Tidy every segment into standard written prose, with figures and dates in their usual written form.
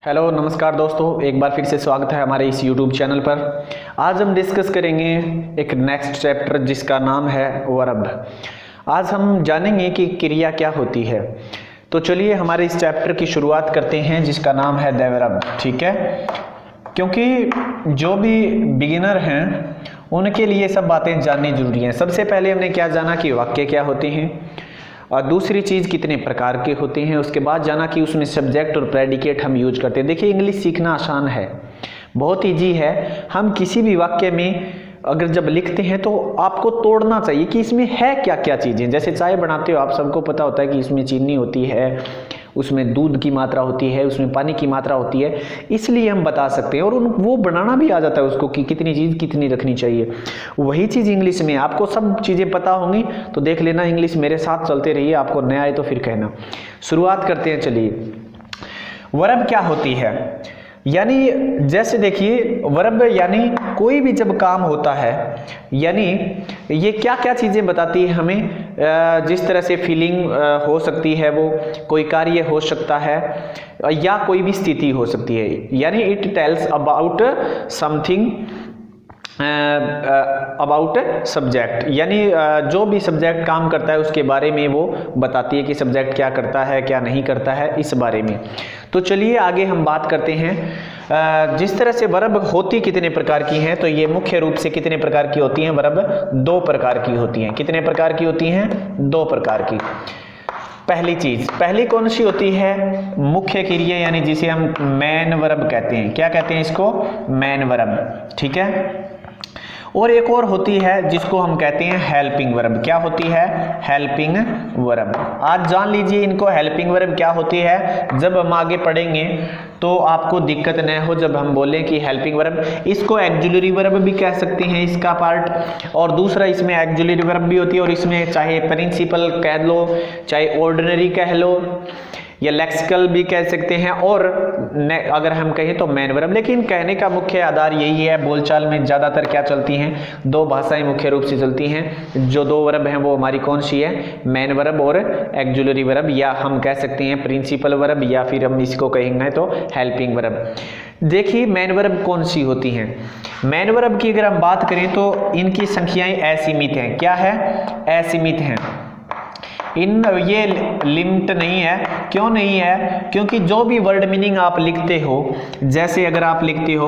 Hello नमस्कार दोस्तों, एक बार फिर से स्वागत है हमारे इस YouTube चैनल पर। आज हम डिस्कस करेंगे एक नेक्स्ट चैप्टर जिसका नाम है वर्ब। आज हम जानेंगे कि क्रिया क्या होती है। तो चलिए हमारे इस चैप्टर की शुरुआत करते हैं जिसका नाम है द वर्ब। ठीक है, क्योंकि जो भी बिगिनर हैं उनके लिए सब बातें जाननी जरूरी हैं। सबसे पहले हमने क्या जाना कि वाक्य क्या होते हैं, और दूसरी चीज़ कितने प्रकार के होते हैं। उसके बाद जाना कि उसमें सब्जेक्ट और प्रेडिकेट हम यूज करते हैं। देखिए, इंग्लिश सीखना आसान है, बहुत ईजी है। हम किसी भी वाक्य में अगर जब लिखते हैं तो आपको तोड़ना चाहिए कि इसमें है क्या क्या चीज़ें। जैसे चाय बनाते हो, आप सबको पता होता है कि इसमें चीनी होती है, उसमें दूध की मात्रा होती है, उसमें पानी की मात्रा होती है, इसलिए हम बता सकते हैं। और वो बनाना भी आ जाता है उसको कि कितनी चीज़ कितनी रखनी चाहिए। वही चीज़ इंग्लिश में आपको सब चीज़ें पता होंगी तो देख लेना, इंग्लिश मेरे साथ चलते रहिए, आपको नया आए तो फिर कहना। शुरुआत करते हैं। चलिए, वर्ब क्या होती है, यानी जैसे देखिए वर्ब यानी कोई भी जब काम होता है, यानी ये क्या क्या चीज़ें बताती है हमें। जिस तरह से फीलिंग हो सकती है, वो कोई कार्य हो सकता है या कोई भी स्थिति हो सकती है। यानी it tells about something about subject, यानी जो भी सब्जेक्ट काम करता है उसके बारे में वो बताती है कि सब्जेक्ट क्या करता है क्या नहीं करता है, इस बारे में। तो चलिए आगे हम बात करते हैं। जिस तरह से वर्ब होती कितने प्रकार की हैं, तो ये मुख्य रूप से कितने प्रकार की होती हैं। वर्ब दो प्रकार की होती हैं। कितने प्रकार की होती हैं? दो प्रकार की। पहली कौन सी होती है? मुख्य क्रिया, यानी जिसे हम मेन वर्ब कहते हैं। क्या कहते हैं इसको? Main verb. ठीक है। और एक और होती है जिसको हम कहते हैं हेल्पिंग वर्ब। क्या होती है? Helping verb. आज जान लीजिए इनको, हेल्पिंग वर्ब क्या होती है। जब हम आगे पढ़ेंगे तो आपको दिक्कत न हो जब हम बोलें कि हेल्पिंग वर्ब। इसको एक्जुलरी वर्ब भी कह सकते हैं, इसका पार्ट। और दूसरा, इसमें एक्जुलरी वर्ब भी होती है और इसमें चाहे प्रिंसिपल कह लो, चाहे ऑर्डिनरी कह लो, या लेक्सिकल भी कह सकते हैं, और अगर हम कहें तो मेन वर्ब। लेकिन कहने का मुख्य आधार यही है। बोलचाल में ज़्यादातर क्या चलती हैं? दो भाषाएं मुख्य रूप से चलती हैं। जो दो वर्ब हैं वो हमारी कौन सी है? मेन वर्ब और एक्जुलरी वर्ब, या हम कह सकते हैं प्रिंसिपल वर्ब, या फिर हम इसको कहेंगे तो हेल्पिंग वर्ब। देखिए, मेन वर्ब कौन सी होती हैं। मेन वर्ब की अगर हम बात करें तो इनकी संख्याएं असीमित हैं। क्या है? असीमित हैं। ये लिमिट नहीं है। क्यों नहीं है? क्योंकि जो भी वर्ड मीनिंग आप लिखते हो, जैसे अगर आप लिखते हो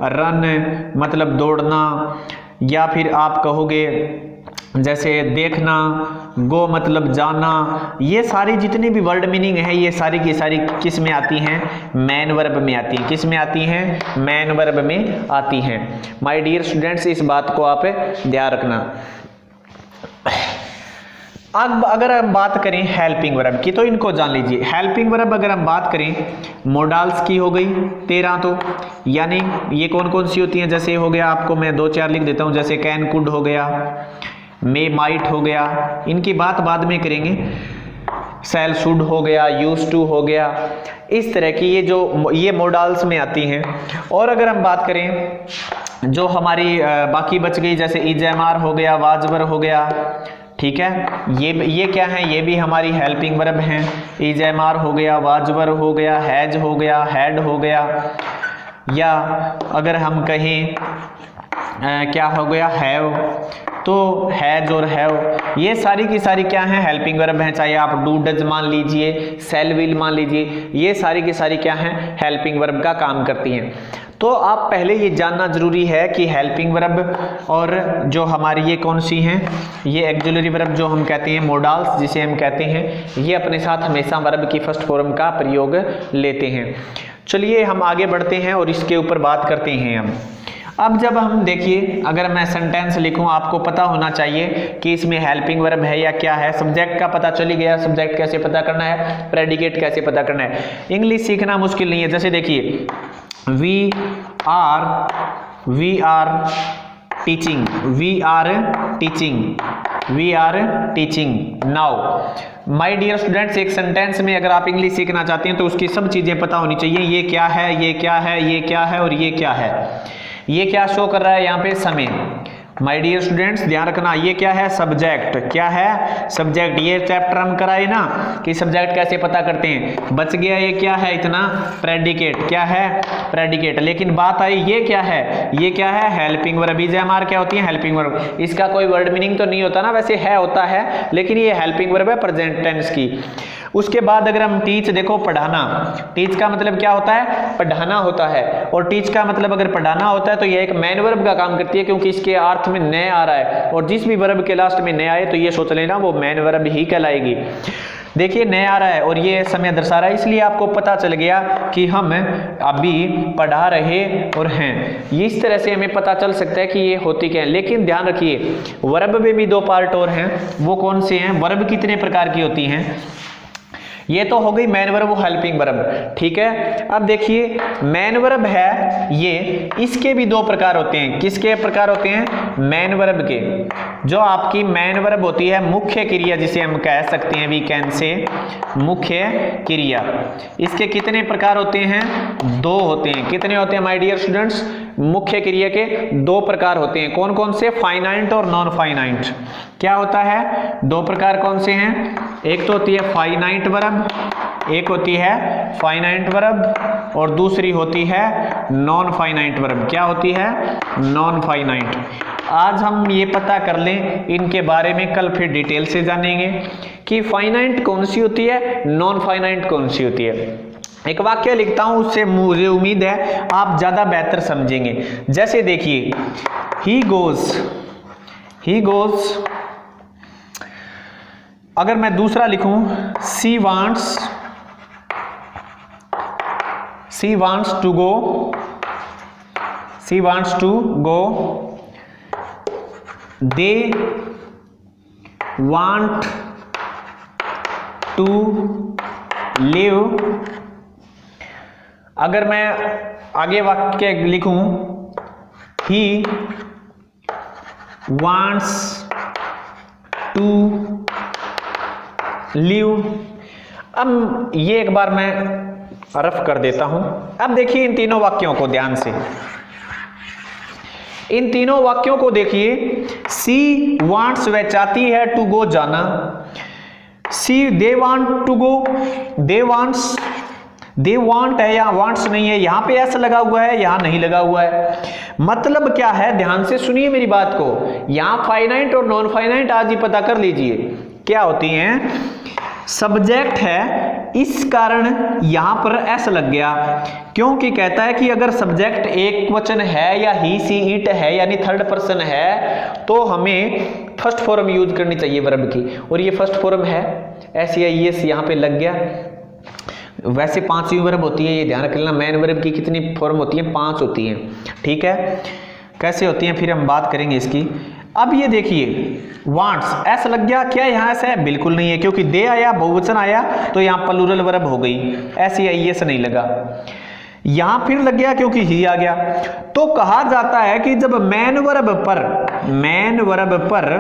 रन मतलब दौड़ना, या फिर आप कहोगे जैसे देखना, गो मतलब जाना, ये सारी जितनी भी वर्ड मीनिंग है ये सारी की सारी किस में आती हैं? मेन वर्ब में आती हैं। किस में आती हैं? मेन वर्ब में आती हैं। माय डियर स्टूडेंट्स, इस बात को आप ध्यान रखना। अब अगर हम बात करें हेल्पिंग वर्ब की तो इनको जान लीजिए। हेल्पिंग वर्ब अगर हम बात करें, मोडाल्स की हो गई 13। तो यानी ये कौन कौन सी होती हैं? जैसे हो गया, आपको मैं 2-4 लिख देता हूं, जैसे कैन, कुड हो गया, मे, माइट हो गया, इनकी बात बाद में करेंगे। सेल, शुड हो गया, यूज टू हो गया, इस तरह की ये मोडाल्स में आती हैं। और अगर हम बात करें जो हमारी बाकी बच गई, जैसे इजमार हो गया, वाजबर हो गया, ठीक है, ये क्या है? ये भी हमारी हेल्पिंग वर्ब हैं। इजमार हो गया, वाजबर हो गया, हैज हो गया, हैड हो गया, या अगर हम कहें क्या हो गया? हैव, तो हैज और हैव, ये सारी की सारी क्या है? हेल्पिंग वर्ब हैं। चाहे आप डू, डज मान लीजिए, सेल, विल मान लीजिए, ये सारी की सारी क्या हैं? हेल्पिंग वर्ब का काम करती हैं। तो आप पहले ये जानना जरूरी है कि हेल्पिंग वर्ब और जो हमारी ये कौन सी हैं, ये एक्जुलरी वर्ब जो हम कहते हैं, मोडाल्स जिसे हम कहते हैं, ये अपने साथ हमेशा वर्ब की फर्स्ट फॉर्म का प्रयोग लेते हैं। चलिए हम आगे बढ़ते हैं और इसके ऊपर बात करते हैं हम। अब जब हम देखिए, अगर मैं सेंटेंस लिखूं, आपको पता होना चाहिए कि इसमें हेल्पिंग वर्ब है या क्या है। सब्जेक्ट का पता चली गया, सब्जेक्ट कैसे पता करना है, प्रेडिकेट कैसे पता करना है। इंग्लिश सीखना मुश्किल नहीं है। जैसे देखिए, we are teaching, we are teaching now. My dear students, एक सेंटेंस में अगर आप इंग्लिश सीखना चाहते हैं तो उसकी सब चीजें पता होनी चाहिए। ये क्या है, ये क्या है, ये क्या है और ये क्या है। ये क्या शो कर रहा है यहाँ पे? समय। माय डियर स्टूडेंट्स ध्यान रखना, ये क्या है? सब्जेक्ट। क्या है? सब्जेक्ट। ये चैप्टर हम कराए ना कि सब्जेक्ट कैसे पता करते हैं। बच गया ये क्या है इतना? प्रेडिकेट। क्या है? प्रेडिकेट। लेकिन बात आई ये क्या है? ये क्या है? Helping verb. इज़-एम-आर क्या होती है? Helping verb. इसका कोई वर्ड मीनिंग तो नहीं होता ना, वैसे है होता है, लेकिन ये हेल्पिंग वर्ब है प्रेजेंट टेंस की। उसके बाद अगर हम टीच देखो, पढ़ाना। टीच का मतलब क्या होता है? पढ़ाना होता है। और टीच का मतलब अगर पढ़ाना होता है तो ये एक मेन वर्ब का काम करती है, क्योंकि इसके अर्थ में न आ रहा है, और जिस भी वर्ब के लास्ट में न आए तो ये सोच लेना वो मेन वर्ब ही कहलाएगी। देखिए न आ रहा है और ये समय दर्शा रहा है, इसलिए आपको पता चल गया कि हम अभी पढ़ा रहे और हैं। ये इस तरह से हमें पता चल सकता है कि ये होती क्या है। लेकिन ध्यान रखिए वर्ब में भी दो पार्ट और हैं। वो कौन से हैं? वर्ब कितने प्रकार की होती हैं? ये तो हो गई मेन वर्ब, हेल्पिंग वर्ब, ठीक है। अब देखिए मेन वर्ब है ये, इसके भी दो प्रकार होते हैं। किसके प्रकार होते हैं? मेन वर्ब के। जो आपकी मेन वर्ब होती है, मुख्य क्रिया जिसे हम कह सकते हैं, वी कैन से मुख्य क्रिया, इसके कितने प्रकार होते हैं? दो होते हैं। कितने होते हैं माय डियर स्टूडेंट्स? मुख्य क्रिया के दो प्रकार होते हैं। कौन कौन से? फाइनाइट और नॉन फाइनाइट। क्या होता है? दो प्रकार कौन से हैं? एक तो होती है फाइनाइट वर्ब, एक होती है फाइनाइट वर्ब, और दूसरी होती है नॉन फाइनाइट वर्ब। क्या होती है? Non finite. आज हम ये पता कर लें इनके बारे में, कल फिर डिटेल से जानेंगे कि फाइनाइट कौन सी होती है, नॉन फाइनाइट कौन सी होती है। एक वाक्य लिखता हूं, उससे मुझे उम्मीद है आप ज्यादा बेहतर समझेंगे। जैसे देखिए ही गोज, अगर मैं दूसरा लिखूं she wants to go, they want to live। अगर मैं आगे वाक्य लिखूं he wants to live। अब ये एक बार मैं रफ कर देता हूं। अब देखिए इन तीनों वाक्यों को ध्यान से, इन तीनों वाक्यों को देखिए। सी वांट्स वह चाहती है, टू गो जाना। See they want to go, they want है, यहां वांट्स नहीं है, यहां पे एस लगा हुआ है, यहां नहीं लगा हुआ है। मतलब क्या है? ध्यान से सुनिए मेरी बात को। यहां फाइनाइट और नॉन फाइनाइट आज ही पता कर लीजिए क्या होती हैं। सब्जेक्ट है, इस कारण यहां पर एस लग गया, क्योंकि कहता है कि अगर सब्जेक्ट एक वचन है या ही सी इट है यानी थर्ड पर्सन है तो हमें फर्स्ट फॉर्म यूज करनी चाहिए वर्ब की, और ये फर्स्ट फॉर्म है, एस या ई एस यहां पे लग गया। वैसे 5 वर्ब होती है, ये ध्यान रख लेना। मेन वर्ब की कितनी फॉर्म होती है? 5 होती हैं, ठीक है। कैसे होती हैं फिर हम बात करेंगे इसकी। अब ये देखिए वांट्स एस लग गया, क्या यहाँ एस है? बिल्कुल नहीं है, क्योंकि दे आया, बहुवचन आया तो यहाँ प्लूरल वर्ब हो गई, एस या ई एस नहीं लगा। यहां फिर लग गया क्योंकि ही आ गया। तो कहा जाता है कि जब मेन वर्ब पर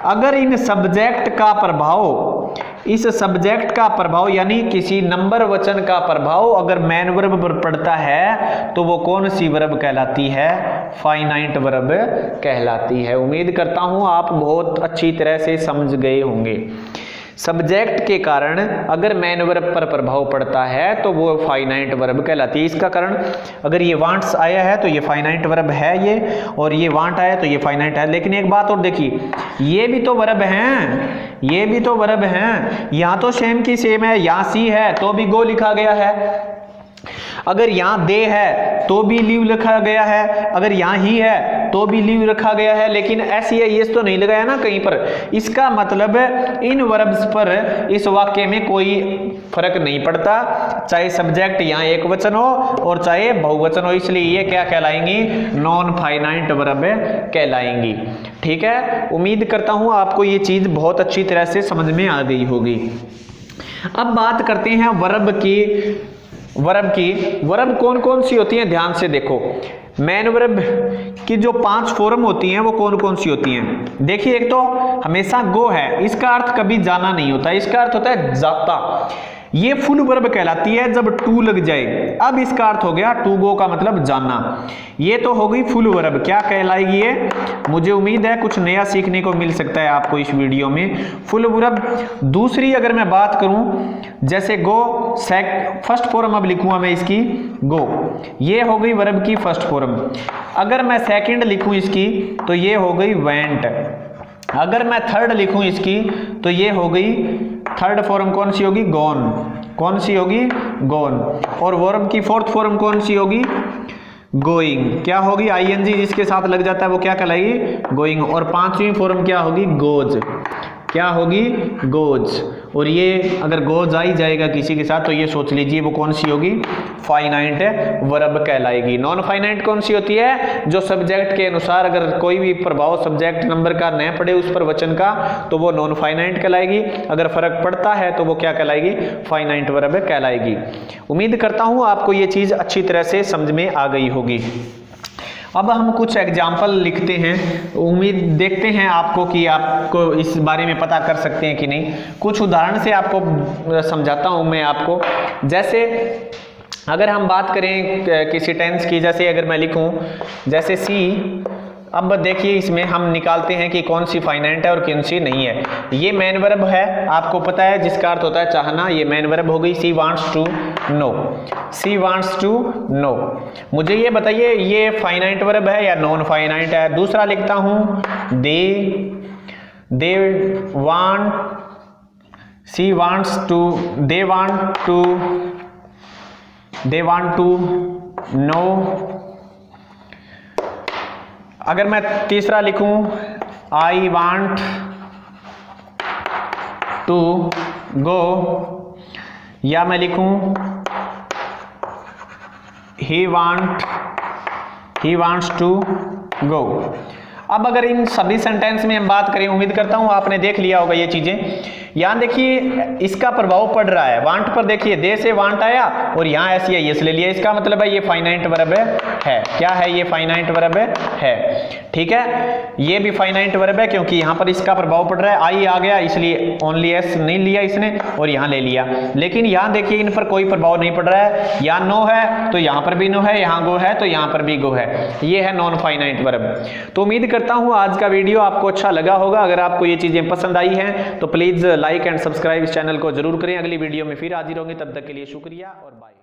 अगर इन सब्जेक्ट का प्रभाव, इस सब्जेक्ट का प्रभाव यानी किसी नंबर वचन का प्रभाव अगर मेन वर्ब पर पड़ता है तो वो कौन सी वर्ब कहलाती है? फाइनाइट वर्ब कहलाती है। उम्मीद करता हूं आप बहुत अच्छी तरह से समझ गए होंगे। सब्जेक्ट के कारण अगर मेन वर्ब पर प्रभाव पड़ता है तो वो फाइनाइट वर्ब कहलाती है। इसका कारण अगर ये वांट्स आया है तो ये फाइनाइट वर्ब है ये, और ये वांट आया तो ये फाइनाइट है। लेकिन एक बात और देखिए, ये भी तो वर्ब हैं, ये भी तो वर्ब हैं। यहाँ तो सेम की सेम है, यहाँ सी है तो भी गो लिखा गया है, अगर यहाँ दे है तो भी लीव लिखा गया है, अगर यहाँ ही है तो भी लीव रखा गया है, लेकिन एस या एस तो नहीं लगाया ना कहीं पर। इसका मतलब इन वर्ब्स पर इस वाक्य में कोई फर्क नहीं पड़ता, चाहे सब्जेक्ट यहाँ एक वचन हो और चाहे बहुवचन हो, इसलिए ये क्या कहलाएंगी? नॉन फाइनाइट वर्ब कहलाएंगी। ठीक है, उम्मीद करता हूं आपको ये चीज बहुत अच्छी तरह से समझ में आ गई होगी। अब बात करते हैं वर्ब की। वर्ब कौन कौन सी होती हैं? ध्यान से देखो, मेन वर्ब की जो 5 फॉर्म होती हैं वो कौन कौन सी होती हैं? देखिए, एक तो हमेशा गो है, इसका अर्थ कभी जाना नहीं होता, इसका अर्थ होता है जाता। ये फुल वर्ब कहलाती है जब टू लग जाए। अब इसका अर्थ हो गया टू गो का मतलब जाना। ये तो हो गई फुल वर्ब, क्या कहलाएगी ये? मुझे उम्मीद है कुछ नया सीखने को मिल सकता है आपको इस वीडियो में। Full verb. दूसरी अगर मैं बात करूं, जैसे गो, फर्स्ट फॉर्म अब लिखूंगा मैं इसकी गो, ये हो गई वर्ब की फर्स्ट फॉर्म। अगर मैं सेकंड लिखूं इसकी तो ये हो गई वेंट। अगर मैं थर्ड लिखूं इसकी तो ये हो गई थर्ड फॉर्म कौन सी होगी? गॉन। कौन सी होगी? गॉन। और वर्ब की फोर्थ फॉर्म कौन सी होगी? गोइंग। क्या होगी? आईएनजी जिसके साथ लग जाता है वो क्या कहलाएगी? गोइंग। और पांचवी फॉर्म क्या होगी? गोज। क्या होगी? गोज। और ये अगर गोज आ ही जाएगा किसी के साथ तो ये सोच लीजिए वो कौन सी होगी? फाइनाइट वर्ब कहलाएगी। नॉन फाइनाइट कौन सी होती है? जो सब्जेक्ट के अनुसार अगर कोई भी प्रभाव सब्जेक्ट नंबर का न पड़े उस पर वचन का तो वो नॉन फाइनाइट कहलाएगी। अगर फर्क पड़ता है तो वो क्या कहलाएगी? फाइनाइट वर्ब कहलाएगी। उम्मीद करता हूं आपको ये चीज अच्छी तरह से समझ में आ गई होगी। अब हम कुछ एग्जाम्पल लिखते हैं, उम्मीद देखते हैं आपको कि आपको इस बारे में पता कर सकते हैं कि नहीं। कुछ उदाहरण से आपको समझाता हूं मैं आपको। जैसे अगर हम बात करें किसी टेंस की, जैसे अगर मैं लिखूं जैसे सी, अब देखिए इसमें हम निकालते हैं कि कौन सी फाइनाइट है और कौन सी नहीं है। ये मेन वर्ब है, आपको पता है, जिसका अर्थ होता है चाहना। ये मेन वर्ब हो गई। She wants to know. She wants to know. मुझे ये बताइए ये फाइनाइट वर्ब है या नॉन फाइनाइट है? दूसरा लिखता हूं they want, she wants to, they want to know. अगर मैं तीसरा लिखूं आई वांट टू गो, या मैं लिखूं ही वांट्स टू गो। अब अगर इन सभी सेंटेंस में हम बात करें, उम्मीद करता हूं आपने देख लिया होगा ये चीजें। यहां देखिए इसका प्रभाव पड़ रहा है वांट पर। देखिए दे से वांट आया और यहां ऐसी है यस ले लिया। इसका मतलब है ये फाइनाइट वर्ब है। क्या है? ये फाइनाइट वर्ब है। ठीक है, ये भी फाइनाइट वर्ब है क्योंकि यहां पर इसका प्रभाव पड़ रहा है। आई आ गया इसलिए ओनली एस नहीं लिया इसने और यहां ले लिया। लेकिन यहां देखिए इन पर कोई प्रभाव नहीं पड़ रहा है। यहां नो है तो यहां पर भी नो है, यहां गो है तो यहां पर भी गो है। ये है नॉन फाइनाइट वर्ब। तो उम्मीद करता हूं आज का वीडियो आपको अच्छा लगा होगा। अगर आपको ये चीजें पसंद आई हैं तो प्लीज लाइक एंड सब्सक्राइब इस चैनल को जरूर करें। अगली वीडियो में फिर हाजिर होंगे, तब तक के लिए शुक्रिया और बाय।